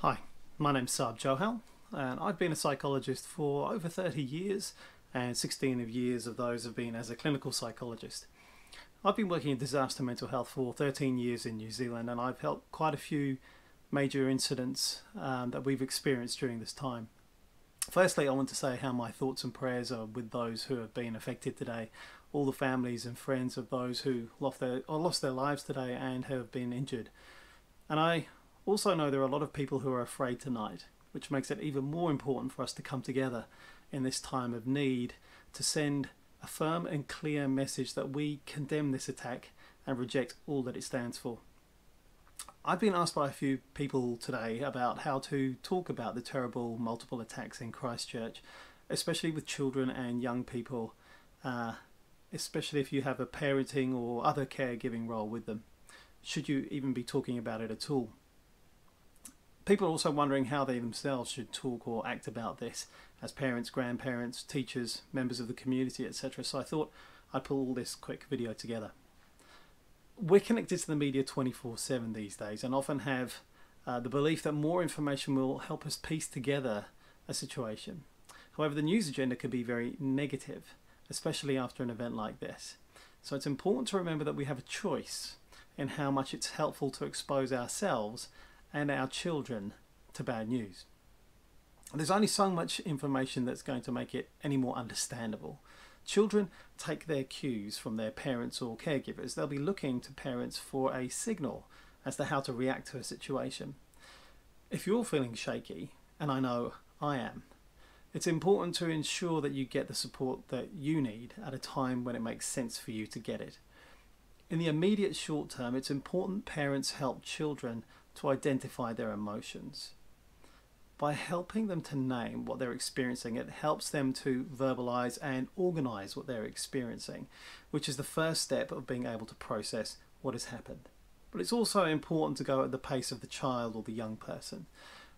Hi, my name's Sarb Johal, and I've been a psychologist for over 30 years, and 16 of years of those have been as a clinical psychologist. I've been working in disaster mental health for 13 years in New Zealand, and I've helped quite a few major incidents that we've experienced during this time. Firstly, I want to say how my thoughts and prayers are with those who have been affected today, all the families and friends of those who lost their lives today and have been injured. And I also know there are a lot of people who are afraid tonight, which makes it even more important for us to come together in this time of need to send a firm and clear message that we condemn this attack and reject all that it stands for. I've been asked by a few people today about how to talk about the terrible multiple attacks in Christchurch, especially with children and young people, especially if you have a parenting or other caregiving role with them. Should you even be talking about it at all? People are also wondering how they themselves should talk or act about this as parents, grandparents, teachers, members of the community, etc. So I thought I'd pull all this quick video together. We're connected to the media 24/7 these days and often have the belief that more information will help us piece together a situation. However, the news agenda can be very negative, especially after an event like this. So it's important to remember that we have a choice in how much it's helpful to expose ourselves and our children to bad news. There's only so much information that's going to make it any more understandable. Children take their cues from their parents or caregivers. They'll be looking to parents for a signal as to how to react to a situation. If you're feeling shaky, and I know I am, it's important to ensure that you get the support that you need at a time when it makes sense for you to get it. In the immediate short term, it's important parents help children to identify their emotions. By helping them to name what they're experiencing, it helps them to verbalize and organize what they're experiencing, which is the first step of being able to process what has happened. But it's also important to go at the pace of the child or the young person.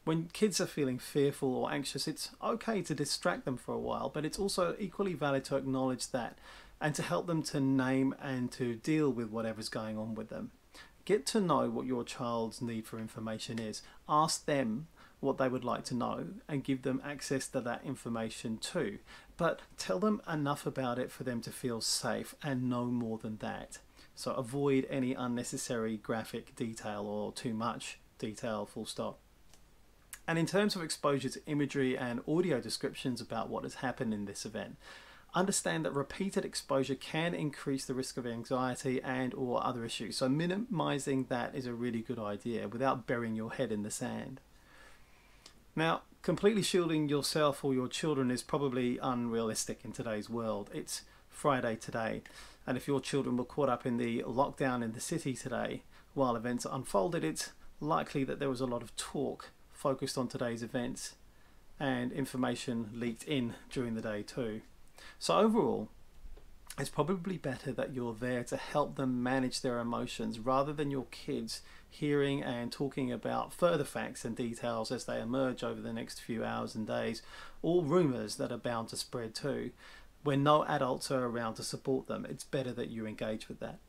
When kids are feeling fearful or anxious, it's okay to distract them for a while, but it's also equally valid to acknowledge that and to help them to name and to deal with whatever's going on with them. Get to know what your child's need for information is. Ask them what they would like to know and give them access to that information too. But tell them enough about it for them to feel safe and no more than that. So avoid any unnecessary graphic detail or too much detail, full stop. And in terms of exposure to imagery and audio descriptions about what has happened in this event, understand that repeated exposure can increase the risk of anxiety and or other issues. So minimizing that is a really good idea without burying your head in the sand. Now, completely shielding yourself or your children is probably unrealistic in today's world. It's Friday today, and if your children were caught up in the lockdown in the city today while events unfolded, it's likely that there was a lot of talk focused on today's events and information leaked in during the day too. So overall, it's probably better that you're there to help them manage their emotions rather than your kids hearing and talking about further facts and details as they emerge over the next few hours and days, all rumours that are bound to spread too. When no adults are around to support them, it's better that you engage with that.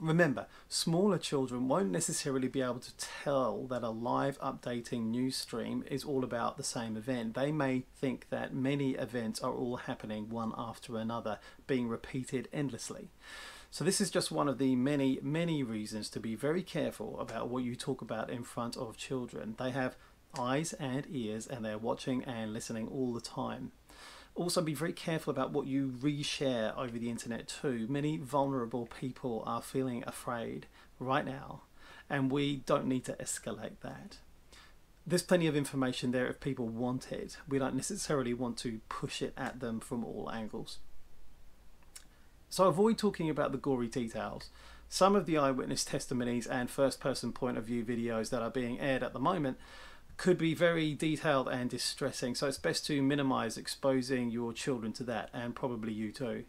Remember, smaller children won't necessarily be able to tell that a live updating news stream is all about the same event. They may think that many events are all happening one after another, being repeated endlessly. So this is just one of the many reasons to be very careful about what you talk about in front of children. They have eyes and ears and they're watching and listening all the time. Also, be very careful about what you reshare over the internet too. Many vulnerable people are feeling afraid right now, and we don't need to escalate that. There's plenty of information there if people want it. We don't necessarily want to push it at them from all angles. So avoid talking about the gory details. Some of the eyewitness testimonies and first-person point of view videos that are being aired at the moment could be very detailed and distressing, so it's best to minimize exposing your children to that, and probably you too.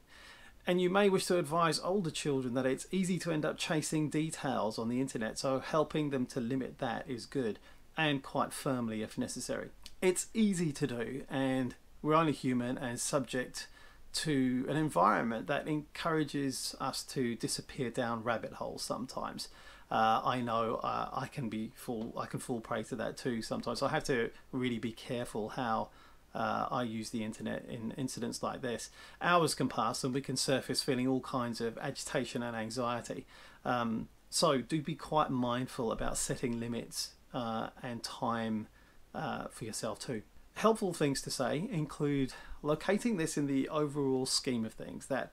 And you may wish to advise older children that it's easy to end up chasing details on the internet, so helping them to limit that is good, and quite firmly if necessary. It's easy to do, and we're only human and subject to an environment that encourages us to disappear down rabbit holes sometimes. I know I can fall prey to that too sometimes. So I have to really be careful how I use the internet in incidents like this. Hours can pass and we can surface feeling all kinds of agitation and anxiety. So do be quite mindful about setting limits and time for yourself too. Helpful things to say include locating this in the overall scheme of things, that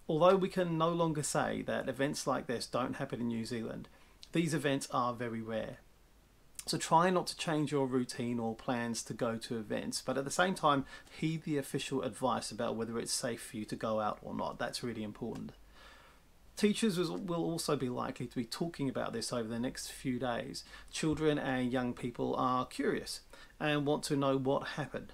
although we can no longer say that events like this don't happen in New Zealand, these events are very rare. So try not to change your routine or plans to go to events, but at the same time, heed the official advice about whether it's safe for you to go out or not. That's really important. Teachers will also be likely to be talking about this over the next few days. Children and young people are curious and want to know what happened.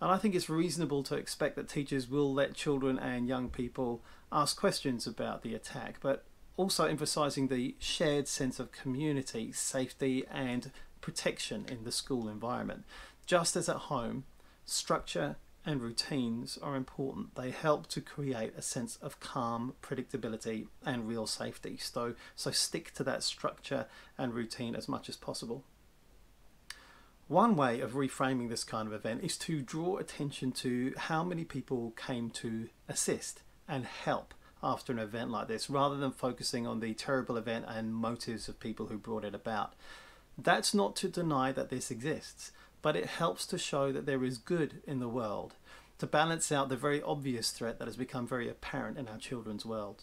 And I think it's reasonable to expect that teachers will let children and young people ask questions about the attack, but also emphasising the shared sense of community, safety and protection in the school environment. Just as at home, structure and routines are important. They help to create a sense of calm, predictability and real safety. So stick to that structure and routine as much as possible. One way of reframing this kind of event is to draw attention to how many people came to assist and help after an event like this, rather than focusing on the terrible event and motives of people who brought it about. That's not to deny that this exists, but it helps to show that there is good in the world, to balance out the very obvious threat that has become very apparent in our children's world.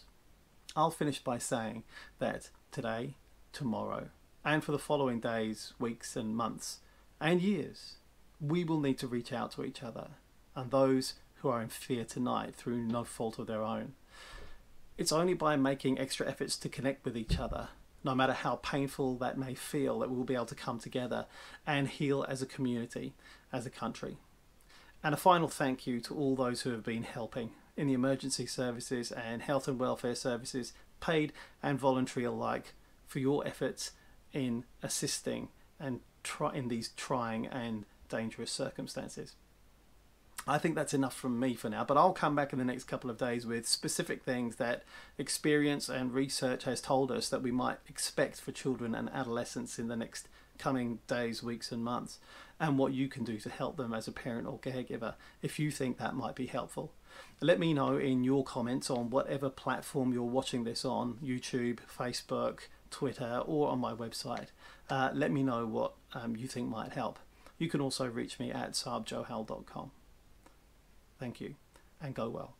I'll finish by saying that today, tomorrow, and for the following days, weeks and months and years, we will need to reach out to each other and those who are in fear tonight through no fault of their own. It's only by making extra efforts to connect with each other, no matter how painful that may feel, that we'll be able to come together and heal as a community, as a country. And a final thank you to all those who have been helping in the emergency services and health and welfare services, paid and voluntary alike, for your efforts in assisting and in these trying and dangerous circumstances. I think that's enough from me for now, but I'll come back in the next couple of days with specific things that experience and research has told us that we might expect for children and adolescents in the next coming days, weeks and months, and what you can do to help them as a parent or caregiver if you think that might be helpful. Let me know in your comments on whatever platform you're watching this on, YouTube, Facebook, Twitter, or on my website. Let me know what you think might help. You can also reach me at sarbjohal.com. Thank you, and go well.